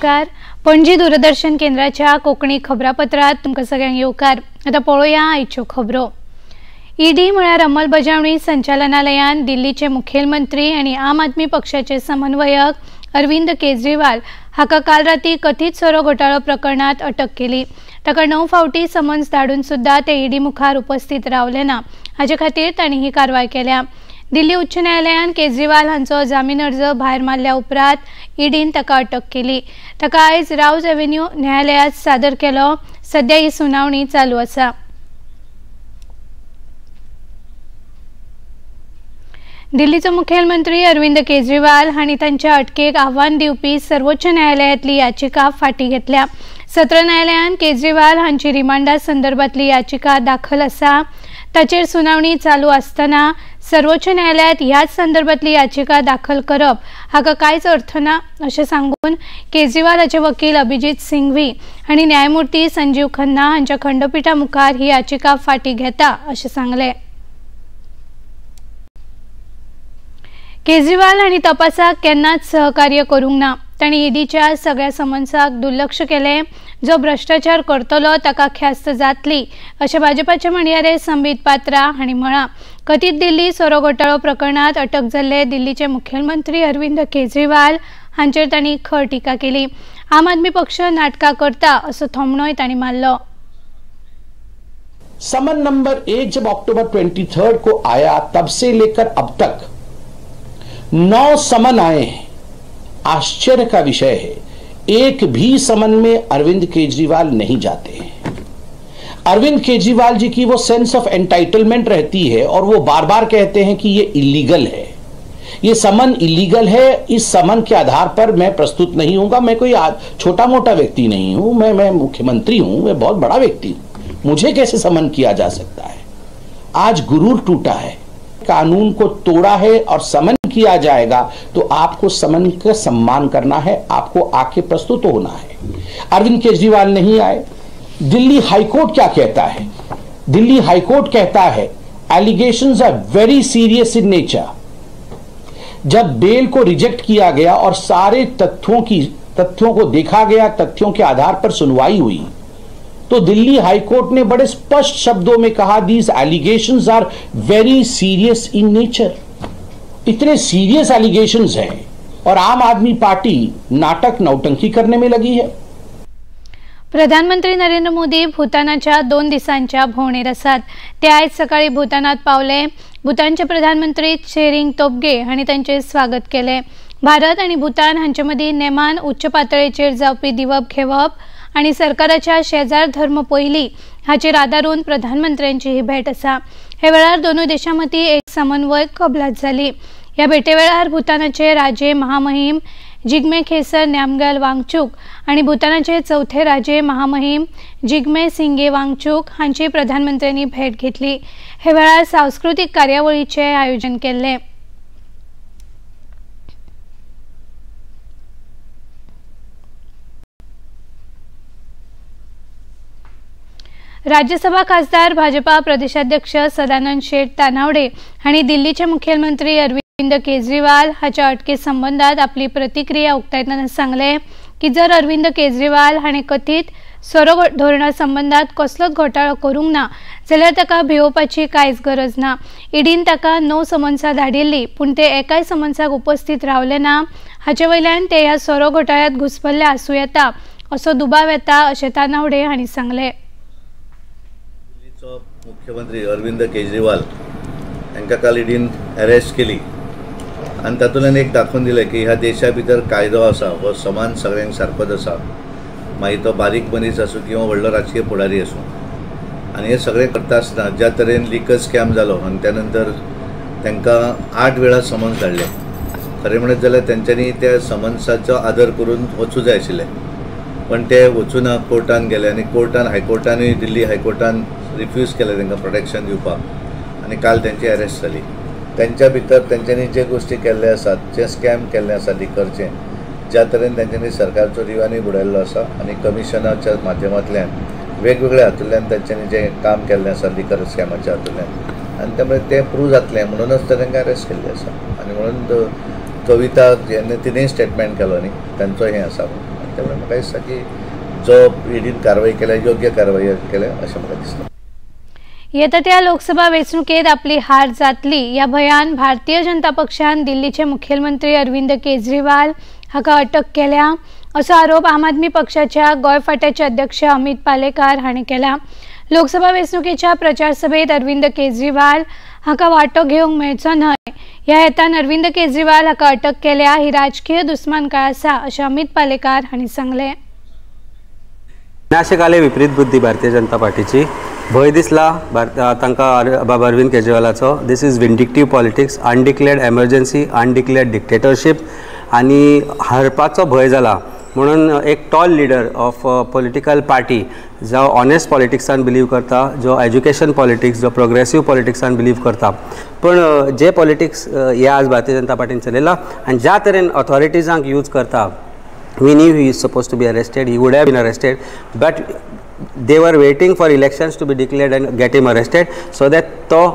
नमस्कार। पणजी दूरदर्शन केंद्राच्या कोकणी खबरापत्रात तुमकां सगळ्यांक येवकार। आता पळोवया आयच्यो खबरो। ईडी म्हळ्यार अंमलबजावणी संचालनालयान दिल्लीचे मुखेलमंत्री आणि आम आदमी पक्षाचे समन्वयक अरविंद केजरीवाल हाका काल राती कथित सोरो घोटाळो प्रकरणात अटक केली। ताका 9 फावटी समन्स धाडून सुद्धा ते ईडी मुखार उपस्थित रावले ना, हाचे खातीर तांणी ही कारवाय केल्या। दिल्ली उच्च न्यायालयान केजरीवाल हांचो जामीन अर्ज भायर मारल्या उपरांत ईडीन ताका अटक केली। ताका आयज राउज एव्हेन्यू न्यायालयात सादर केलो। सध्या ही सुनावणी चालू आसा। दिल्लीचो मुखेलमंत्री अरविंद केजरीवाल हांणी तांच्या अटकेक आव्हान दिवपी सर्वोच्च न्यायालयातली याचिका फाटी घेतल्या। सत्र न्यायालयान केजरीवाल हांची रिमांडा संदर्भातली याचिका दाखल आसा। ताचेर सुनावणी चालू आसतना सर्वोच्च न्यायालयात ह्याच संदर्भातली याचिका दाखल करप हाका कांयच अर्थ ना अशें सांगून केजरीवाल हाचे वकील अभिजीत सिंघवी हांणी न्यायमूर्ती संजीव खन्ना हांच्या खंडपीठा मुखार ही याचिका फाटी घेता अशें सांगलें। केजरीवाल हांणी तपासाक केन्नाच सहकार्य करूंक ना। तांणी ईडीच्या सगळ्या समन्साक दुर्लक्ष केले। जो भ्रष्टाचार करतलो ताका ख्यास्त जातली अशें भाजपाचे म्हणयारे संबीत पात्रा हांणी म्हळां। कथित दिल्ली सोरो घोटाळो प्रकरणात अटक जाल्ले दिल्लीचे मुखेलमंत्री अरविंद केजरीवाल हांचेर तांणी खर टिका केली। आम आदमी पक्ष नाटकां करता असो थोमणोय तांणी मारलो। समन नंबर 1 जब अक्टूबर 23 को आया तब से लेकर अब तक 9 समन आए हैं। आश्चर्य का विषय है, एक भी समन में अरविंद केजरीवाल नहीं जाते हैं। अरविंद केजरीवाल जी की वो सेंस ऑफ एंटाइटलमेंट रहती है और वो बार बार कहते हैं कि ये इलीगल है, ये समन इलीगल है। इस समन के आधार पर मैं प्रस्तुत नहीं होऊंगा। मैं कोई छोटा मोटा व्यक्ति नहीं हूं, मैं मुख्यमंत्री हूं, मैं बहुत बड़ा व्यक्ति हूं। मुझे कैसे समन किया जा सकता है? आज गुरूर टूटा है, कानून को तोड़ा है और समन किया जाएगा तो आपको समन का सम्मान करना है, आपको आके प्रस्तुत होना है। अरविंद केजरीवाल नहीं आए। दिल्ली हाईकोर्ट क्या कहता है? दिल्ली हाईकोर्ट कहता है allegations are very serious in nature. जब बेल को रिजेक्ट किया गया और सारे तथ्यों को देखा गया, तथ्यों के आधार पर सुनवाई हुई, तो दिल्ली हाईकोर्ट ने बड़े स्पष्ट शब्दों में कहा these allegations are very serious in nature. इतने सीरियस एलिगेशंस हैं और आम आदमी पार्टी नाटक नौटंकी करने में लगी है। प्रधानमंत्री नरेंद्र मोदी भूतानाच्या 2 दिसांच्या भोंवडेर आसात। ते आयज सकाळी भूतानात पावले। भूतानचे प्रधानमंत्री त्शेरिंग तोब्गे हांणी तांचे स्वागत केले। भारत आणि भूतान हांचे मदीं नेमान उच्च पातळीचेर जावपी दिवप घेवप आणि सरकाराच्या शेजार धर्म पयली हाचेर आदारून प्रधानमंत्र्यांची ही भेट आसा। हे वेळार दोनूय देशां मदीं एक समन्वय कबलात जाली। ह्या भेटे वेळार भूतानाचे राजे महामहिम जिग्मे खेसर नामग्याल वांगचुक आणि भूतानाचे चौथे राजे महामहिम जिग्मे सिंगे वांगचुक हांची प्रधानमंत्र्यांनी भेट घेतली। हे वेळार सांस्कृतिक कार्यावळीचे आयोजन केले। राज्यसभा खासदार भाजपा प्रदेशाध्यक्ष सदानंद शेठ तानावडे हांणी दिल्लीचे मुखेलमंत्री अरविंद केजरीवाल हाच्या अटके संबंधात आपली प्रतिक्रिया उक्तायतना सांगले की जर अरविंद केजरीवाल हांणी कथित सोरो धोरणा संबंधात कसलोच घोटाळो करूंक ना जाल्यार ताका भिवपाची कांयच गरज ना। ईडीन ताका 9 समन्सां धाडिल्ली, पूण ते एकाय समन्साक उपस्थित रावले ना। हाचे वयल्यान ते ह्या सोरो घोटाळ्यांत घुसपल्ले आसूं येता असो दुबाव येता अशें तानावडे हांणी सांगले। मुख्यमंत्री अरविंद केजरीवाल हांकां काल ईडीन अरेस्ट केली आनी तातूंतल्यान एक दाखोवन दिलें की ह्या देशा भितर कायदो आसा हो समान सगळ्यांक सारकोच आसा, मागीर तो बारीक मनीस आसूं किंवा व्हडलो राजकीय फुडारी आसूं। आनी हे सगळें करता आसतना ज्या तरेन लिकर स्कॅम जालो आनी त्या नंतर तांकां 8 वेळा समन्स धाडले। खरें म्हणत जाल्यार तेंच्यांनी त्या समन्साचो आदर करून वचूं जाय आशिल्लें, पण ते वचूना, कोर्टान गेले आनी हायकोर्टानूय दिल्ली हायकोर्टान रिफ्यूज केलें तांकां प्रोटेक्शन दिवपाक आनी काल तेंची अरेस्ट जाली। त्यांच्या भितर तेंच्यांनी जे गोष्टी केल्ले आसात, जे स्कॅम केल्ले आसा लिकरचे, ज्या तरेन तेंच्यांनी सरकारचो रिवानी बुडयल्लो आसा आनी कमिशनाच्या माध्यमांतल्यान वेगवेगळ्या हातूंतल्यान तेंच्यांनी जे काम केल्लें आसा लिकर स्कॅमाच्या हातूंतल्यान आनी त्यामुळे ते प्रूव जातलें म्हणूनच तांकां अरेस्ट केल्लें आसा। आनी म्हणून कविता जेन्ना तिणेंय स्टेटमेंट केलो न्ही तांचो हें आसा त्यामुळे म्हाका दिसता की जो ईडीन कारवाई केल्या योग्य कारवाई केल्या अशें म्हाका दिसता. येता त्या लोकसभा वेंचणुकेत आपली हार जातली ह्या भयान भारतीय जनता पक्षान दिल्लीचे मुखेलमंत्री अरविंद केजरीवाल हाका अटक केल्या असो आरोप आम आदमी पक्षाच्या गोंय फांट्याचे अध्यक्ष अमित पालेकार हांणी केला. लोकसभा वेंचणुकेच्या प्रचार सभेत अरविंद केजरीवाल हाका वांटो घेवंक मेळचो न्हय ह्या हेतान अरविंद केजरीवाल हाका अटक केल्या ही राजकीय दुस्मानकाय आसा अशें अमित पालेकार हांणी सांगलें. नाशिकाले विपरीत बुद्धी भारतीय जनता पार्टीची भंय दिसला तांकां बाबा अरविंद केजरीवालाचो. This is vindictive politics, undeclared emergency, undeclared dictatorship आनी हारपाचो भंय जाला म्हणून एक tall leader of political party जो ऑनेस्ट पॉलिटिक्सान बिलीव करता, जो एज्युकेशन पॉलिटिक्स, जो प्रोग्रेसिव्ह पॉलिटिक्सान बिलीव करता, पण जे पॉलिटिक्स हे आज भारतीय जनता पार्टीन चलयला आनी ज्या तरेन ऑथॉरिटीजांक यूज करता, we knew he is supposed to be arrested, he would have been arrested, but they were waiting for elections to be declared and get him arrested so that to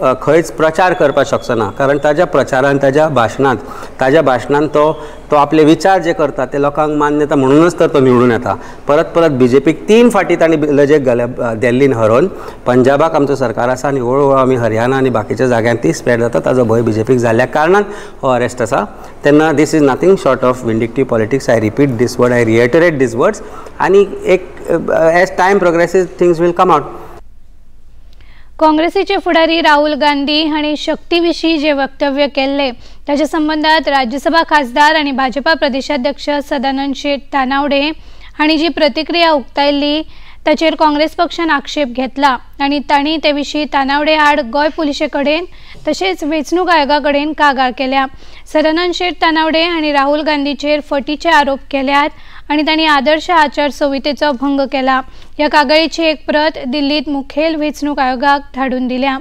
खंयच प्रचार करपाक शकचो ना. कारण ताज्या प्रचारान ताज्या भाशणान तो आपले विचार जे करता ते लोकांक मान्यता म्हणूनच तर तो निवडून येता. परत बीजेपीक 3 फावटी तांणी लजेक घाल्या दिल्लीन हरोवन. पंजाबाक आमचो सरकार आसा आनी हळू आमी हरियाणा आनी बाकीच्या जाग्यांत ती स्प्रेड जाता, ताजो भंय बीजेपीक जाल्ल्या कारणान हो अरेस्ट आसा. तेन्ना this is nothing short of vindictive politics. I repeat this word, I reiterate this words आनी एक as time progresses things will come out. काँग्रेसीचे फुडारी राहुल गांधी हांणी शक्तीविशीं जे वक्तव्य केल्ले ताच्या संबंधात राज्यसभा खासदार आनी भाजपा प्रदेशाध्यक्ष सदानंद शेट तानावडे हांणी जी प्रतिक्रिया उक्तायल्ली ताचेर काँग्रेस पक्षान आक्षेप घेतला आनी तांणी ते विशीं तानावडे आड गोंय पुलिशे कडेन तशेंच वेंचणूक आयोगा कडेन कागाळ केल्या. सदानंद शेट तानावडे हांणी राहुल गांधीचेर फटीचे आरोप केल्यात आणि तांणी आदर्श आचार संहितेचो भंग केला. ह्या कागाळीची एक प्रत दिल्लीत मुखेल वेंचणूक आयोगाक धाडून दिल्या.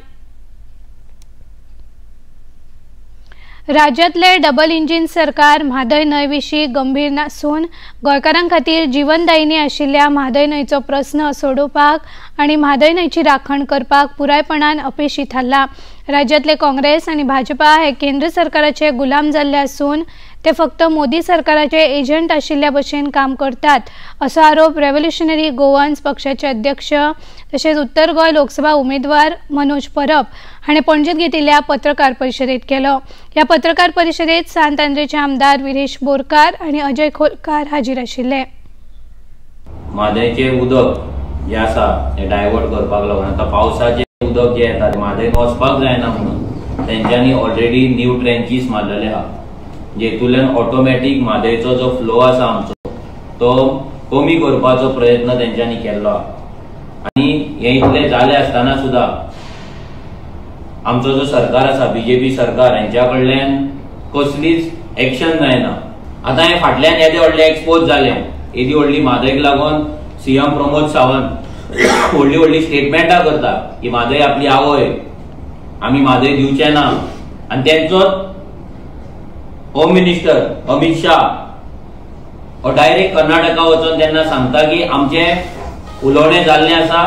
राज्यातले डबल इंजिन सरकार म्हादय न्हंय विशीं गंभीर नासून गोंयकारां खातीर जीवनदायिनी आशिल्ल्या म्हादय न्हंयचो प्रस्न सोडोवपाक आनी म्हादय न्हंयची राखण करपाक पुरायपणान अपेशी थारला. राज्यातले काँग्रेस आनी भाजपा हे केंद्र सरकाराचे गुलाम जाल्ले आसून ते फक्त मोदी सरकाराचे एजंट आशिल्ल्या भशेन काम करतात असो आरोप रेव्होल्युशनरी गोवन्स पक्षाचे अध्यक्ष तशेंच उत्तर गोंय लोकसभा उमेदवार मनोज परब हाणें पणजेंत घेतिल्ल्या पत्रकार परिशदेंत केलो. ह्या पत्रकार परिशदेंत सांत आंद्रेचे आमदार विरेश बोरकार आनी अजय खोलकार हाजीर आशिल्ले. म्हादयचें उदक जे आसा ते डायवर्ट करपाक लागून आतां पावसाचें उदक जे येता म्हादय वचपाक जायना म्हणून तेंच्यांनी ऑलरेडी न्यू ट्रेंचीस मारलेले आहा, जेतूंतल्यान ऑटोमॅटीक म्हादयचो जो फ्लो आसा आमचो तो कमी करपाचो प्रयत्न तेंच्यांनी केल्लो. आनी हे इतले जाले आसतना सुद्दां आमचो जो सरकार आसा बीजेपी सरकार हेंच्या कडल्यान कसलीच एक्शन जायना. आतां हे फाटल्यान येदे व्हडले एक्सपोज जाले, येदी व्हडली म्हादयक लागून सीएम प्रमोद सावंत व्हडली व्हडली स्टेटमेंटां करता की म्हादय आपली आवय, आमी म्हादय दिवचे ना. आनी तेंचोच होम मिनिस्टर अमित शाह हो डायरेक्ट कर्नाटका वचून तेन्ना सांगता की आमचे उलोवणें जाल्लें आसा,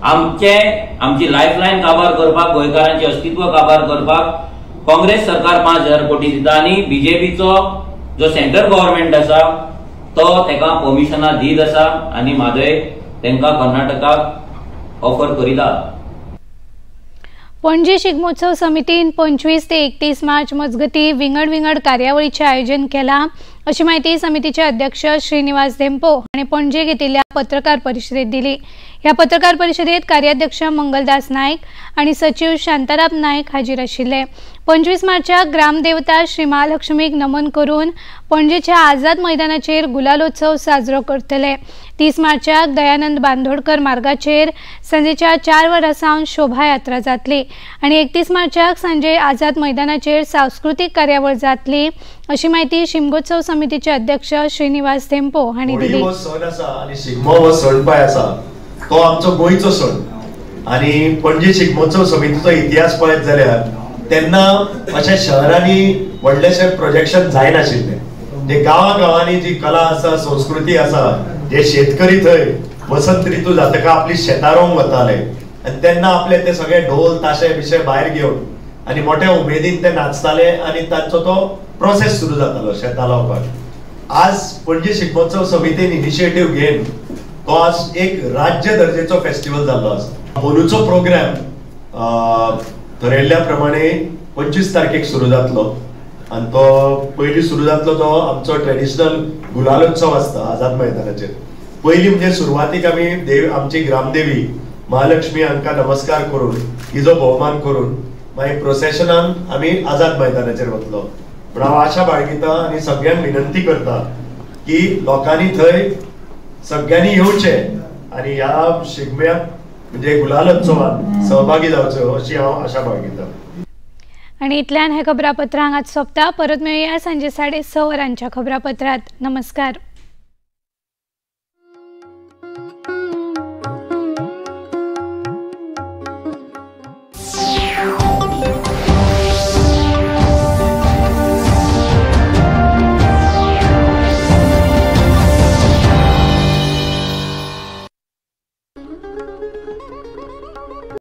आमची लायफलायन काबार करपाक, गोंयकारांचें अस्तित्व काबार करपाक काँग्रेस सरकार 5,000 कोटी दिता आनी बीजेपीचो जो सेंट्रल गव्हर्नमेंट आसा तो तेका परमिशनां दीत आसा आनी म्हादय तेंकां कर्नाटकाक ऑफर करीता. पणजी शिगमोत्सव समितीन 25 ते 31 मार्च मजगती विंगड कार्यावळीचे आयोजन केला अशी माहिती समितीचे अध्यक्ष श्रीनिवास धेंपो हांणी पणजे घेतिल्ल्या पत्रकार परिशदेत दिली. ह्या पत्रकार परिशदेत कार्याध्यक्ष मंगलदास नायक आणि सचिव शांताराम नायक हाजीर आशिल्ले. 25 मार्चाक ग्रामदेवता श्री महालक्ष्मीक नमन करून पणजेच्या आझाद मैदानाचेर गुलालोत्सव साजरो करतले. 30 मार्चाक दयानंद बांदोडकर मार्गाचेर सांजेच्या 4 वरांसावन शोभायात्रा जातली आणि 31 मार्चाक सांजे आझाद मैदानाचेर सांस्कृतिक कार्यावळ जातली अशी माहिती शिमगोत्सव समितीचे अध्यक्ष श्रीनिवास धेंपो हांणी दिली. शिगमो हो सण पाय आसा तो आमचो गोंयचो सण आनी पणजी शिगमोत्सव समितीचो इतिहास पळयत जाल्यार तेन्ना अशा शहरांनी व्हडलेशे प्रोजेक्शन जायनाशिल्ले. जे गांवांनी जी कला आसा, संस्कृती आसा, जे शेतकरी थंय वसंत ऋतू जातका आपली शेतां रोवंक वताले आनी तेन्ना आपले ते सगळे ढोल ताशे बिशे भायर घेवन आनी मोठ्या उमेदीन ते नाचताले आनी तांचो तो प्रोसेस सुरू जातालो शेतां लावपाक. आज पणजी शिगमोत्सव समितीन इनिशिएटिव्ह घेवन तो आज एक राज्य दर्जेचो फेस्टिवल जाल्लो आसा। होलूचो प्रोग्राम ठरयल्ल्या प्रमाणे 25 तारखेक सुरू जातलो आणि तो पयली सुरू जातलो तो आमचो ट्रेडिशनल गुलालोत्सव आसता आझाद मैदानाचेर। पयली म्हणजे सुरवातीक आमी आमची ग्रामदेवी महालक्ष्मी हांकां नमस्कार करून तिजो भोवमान करून मागीर प्रोसेशनान आमी आझाद मैदानाचेर वतलो। पण हांव आशा बाळगिता आनी सगळ्यांक विनंती करता की लोकांनी थंय सगळ्यांनी येवचें आनी ह्या शिगम्याक म्हणजे गुलालोत्सवात सहभागी जावचो अशी हांव आशा बाळगिता। आणि इतल्यान हे खबरापत्र हांगाच सोंपता। परत मेळुया सांजे 6:30 वरांच्या खबरापत्रात। नमस्कार।